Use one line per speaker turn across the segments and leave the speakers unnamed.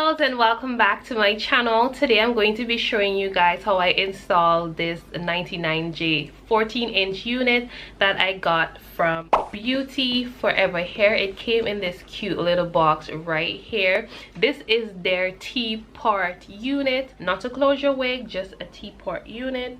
girls, and welcome back to my channel. Today I'm going to be showing you guys how I installed this 99J 14-inch unit that I got from BeautyForever hair. It came in this cute little box right here. This is their T-part unit, not a closure wig, just a T-part unit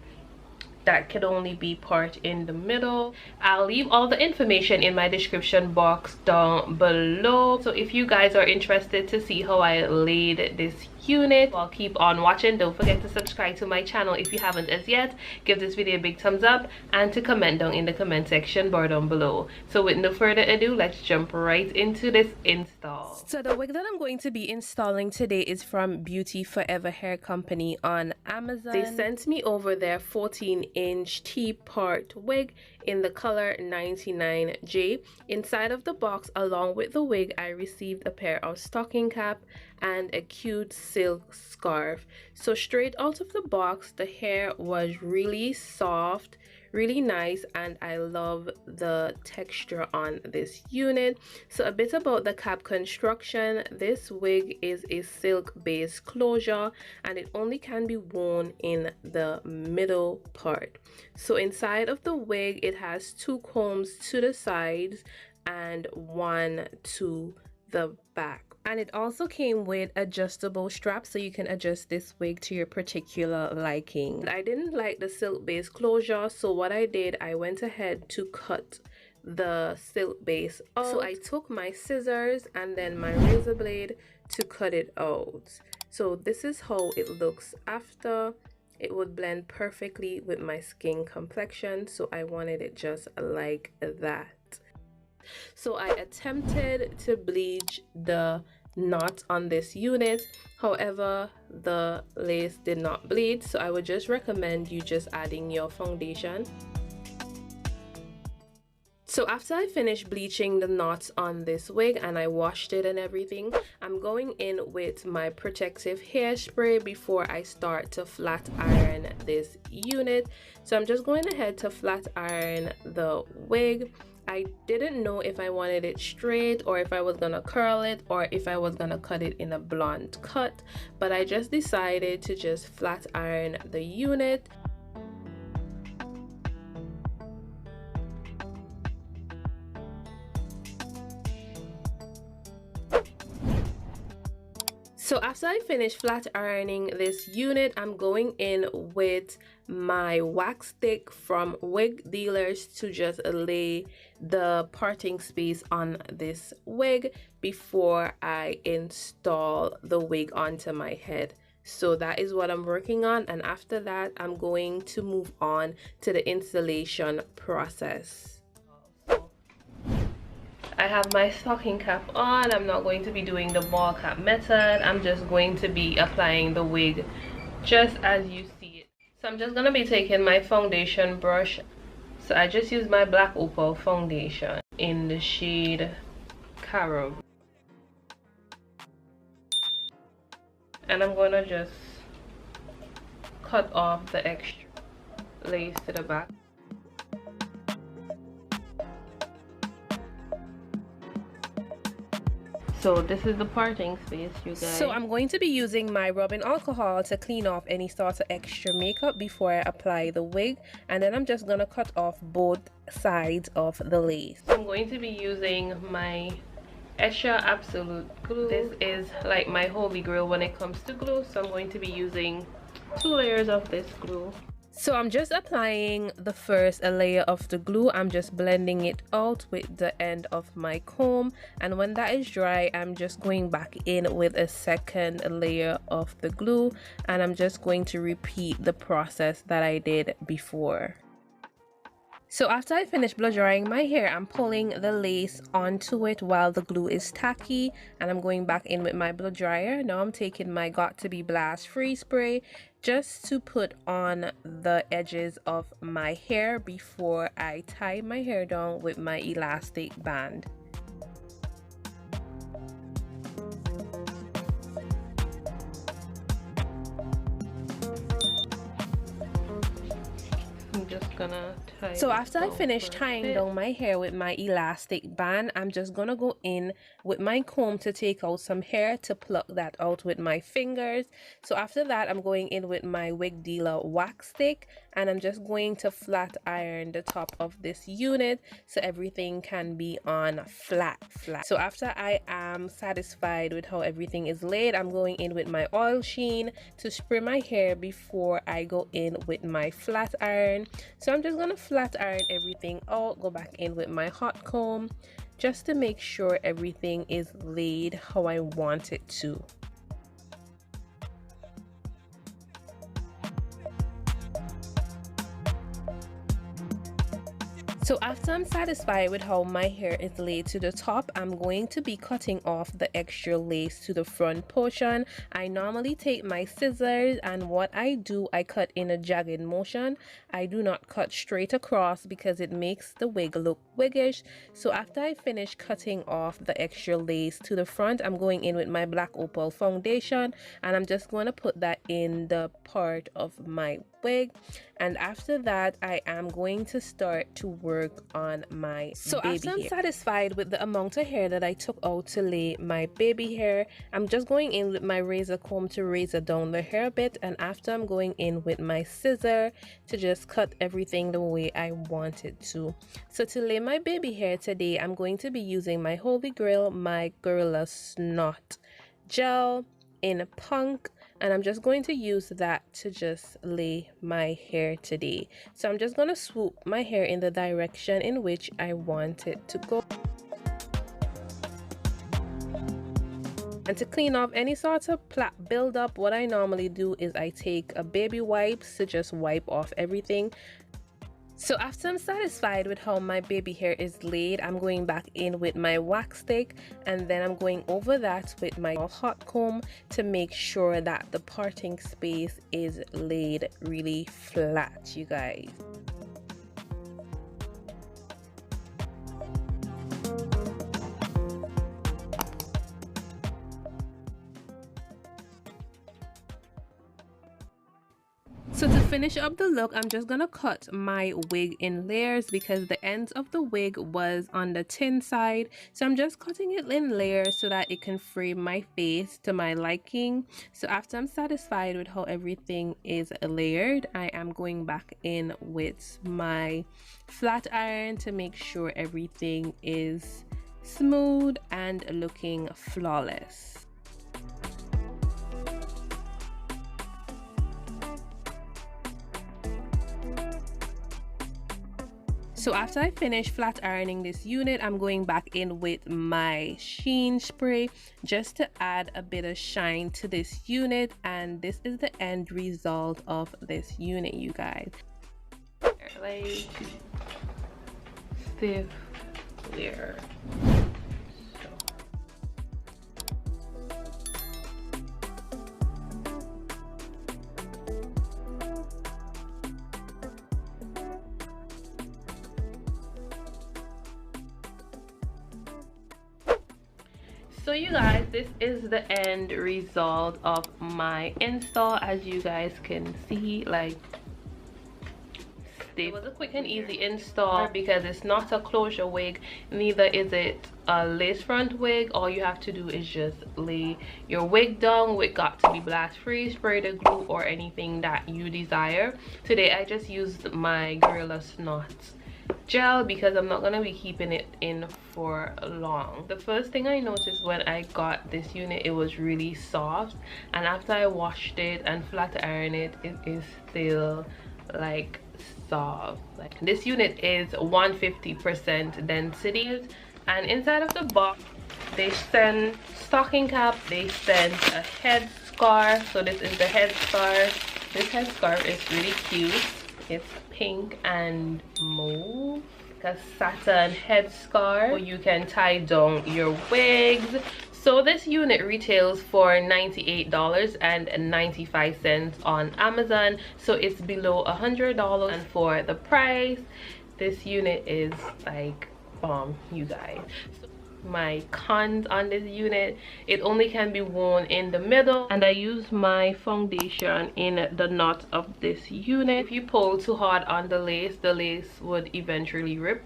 that could only be part in the middle. I'll leave all the information in my description box down below, so if you guys are interested to see how I laid this unit, I'll keep on watching. Don't forget to subscribe to my channel if you haven't as yet. Give this video a big thumbs up and to comment down in the comment section bar down below. So with no further ado, let's jump right into this install. So the wig that I'm going to be installing today is from BeautyForever Hair Company on Amazon. They sent me over their 14-inch T-part wig in the color 99J. Inside of the box, along with the wig, I received a pair of stocking cap and a cute silk scarf. So straight out of the box, the hair was really soft, really nice, and I love the texture on this unit. So a bit about the cap construction. This wig is a silk based closure and it only can be worn in the middle part. So inside of the wig, it has two combs to the sides and one to the back. And it also came with adjustable straps, so you can adjust this wig to your particular liking. I didn't like the silk base closure, so what I did, I went ahead to cut the silk base out. So I took my scissors and then my razor blade to cut it out. So this is how it looks after. It would blend perfectly with my skin complexion, so I wanted it just like that. So I attempted to bleach the knot on this unit, however the lace did not bleed, so I would just recommend you just adding your foundation. So after I finished bleaching the knots on this wig and I washed it and everything, I'm going in with my protective hairspray before I start to flat iron this unit. So I'm just going ahead to flat iron the wig. I didn't know if I wanted it straight or if I was gonna curl it or if I was gonna cut it in a blonde cut, but I just decided to just flat iron the unit. So after I finish flat ironing this unit, I'm going in with my wax stick from Wig Dealers to just lay the parting space on this wig before I install the wig onto my head. So that is what I'm working on, and after that I'm going to move on to the installation process. I have my stocking cap on. I'm not going to be doing the ball cap method. I'm just going to be applying the wig just as you see it. So I'm just going to be taking my foundation brush. So I just use my black opal foundation in the shade Carob. And I'm going to just cut off the extra lace to the back. So this is the parting space, you guys. So I'm going to be using my rubbing alcohol to clean off any sort of extra makeup before I apply the wig, and then I'm just gonna cut off both sides of the lace. I'm going to be using my Esha Absolute glue. This is like my holy grail when it comes to glue, so I'm going to be using 2 layers of this glue. So I'm just applying the first layer of the glue. I'm just blending it out with the end of my comb, and when that is dry, I'm just going back in with a second layer of the glue, and I'm just going to repeat the process that I did before. So after I finish blow drying my hair, I'm pulling the lace onto it while the glue is tacky, and I'm going back in with my blow dryer. Now I'm taking my Got To Be Blast Free Spray just to put on the edges of my hair before I tie my hair down with my elastic band. I'm just gonna tie
So
it
after I
down
finish
for a
tying
bit.
down my hair with my elastic band, I'm just gonna go in with my comb to take out some hair, to pluck that out with my fingers. So after that, I'm going in with my Wig Dealer wax stick, and I'm just going to flat iron the top of this unit so everything can be on flat. So after I am satisfied with how everything is laid, I'm going in with my oil sheen to spray my hair before I go in with my flat iron. So I'm just gonna flat iron everything out, go back in with my hot comb just to make sure everything is laid how I want it to. So after I'm satisfied with how my hair is laid to the top, I'm going to be cutting off the extra lace to the front portion. I normally take my scissors, and what I do, I cut in a jagged motion. I do not cut straight across because it makes the wig look wiggish. So after I finish cutting off the extra lace to the front, I'm going in with my black opal foundation, and I'm just going to put that in the part of my wig. And after that, I am going to start to work on my baby hair. I'm satisfied with the amount of hair that I took out to lay my baby hair, I'm just going in with my razor comb to razor down the hair a bit, and after I'm going in with my scissor to just cut everything the way I want it to. So to lay my baby hair today, I'm going to be using my Holy Grail, my Gorilla Snot gel in punk, and I'm just going to use that to just lay my hair today. So I'm just going to swoop my hair in the direction in which I want it to go. And to clean off any sort of plait buildup, what I normally do is I take a baby wipes to just wipe off everything. So after I'm satisfied with how my baby hair is laid, I'm going back in with my wax stick, and then I'm going over that with my hot comb to make sure that the parting space is laid really flat, you guys. So to finish up the look, I'm just gonna cut my wig in layers because the ends of the wig was on the thin side. So I'm just cutting it in layers so that it can frame my face to my liking. So after I'm satisfied with how everything is layered, I am going back in with my flat iron to make sure everything is smooth and looking flawless. So after I finish flat ironing this unit, I'm going back in with my sheen spray just to add a bit of shine to this unit, and this is the end result of this unit, you guys.
Like stiff clear. So you guys, this is the end result of my install. As you guys can see, like, it was a quick and easy install because it's not a closure wig, neither is it a lace front wig. All you have to do is just lay your wig down. Wig got to be blast free, spray the glue or anything that you desire. Today I just used my Gorilla Snot gel because I'm not gonna be keeping it in for long. The first thing I noticed when I got this unit, it was really soft, and after I washed it and flat ironed it, it is still like soft. Like, this unit is 150% density, and inside of the box they send stocking cap, they send a head scarf. So this is the head scarf. This head scarf is really cute. It's pink and mauve, like a satin head scarf, so you can tie down your wigs. So this unit retails for $98.95 on Amazon, so it's below $100. And for the price, this unit is like bomb, you guys. my cons on this unit. It only can be worn in the middle, and I use my foundation in the knot of this unit. If you pull too hard on the lace would eventually rip,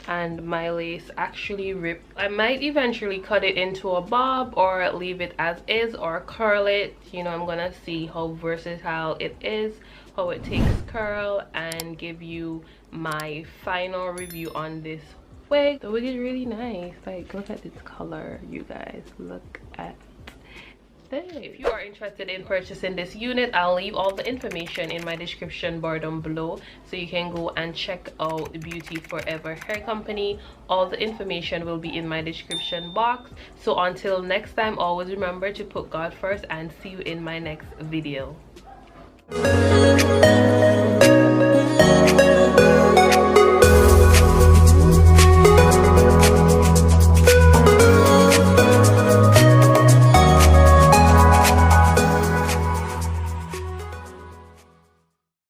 and my lace actually ripped. I might eventually cut it into a bob or leave it as is or curl it. You know, I'm gonna see how versatile it is, how it takes curl, and give you my final review on this wig. The wig is really nice. Like, look at this color, you guys. Look at this. If you are interested in purchasing this unit, I'll leave all the information in my description bar down below, so you can go and check out BeautyForever Hair Company. All the information will be in my description box. So until next time, always remember to put God first, and see you in my next video.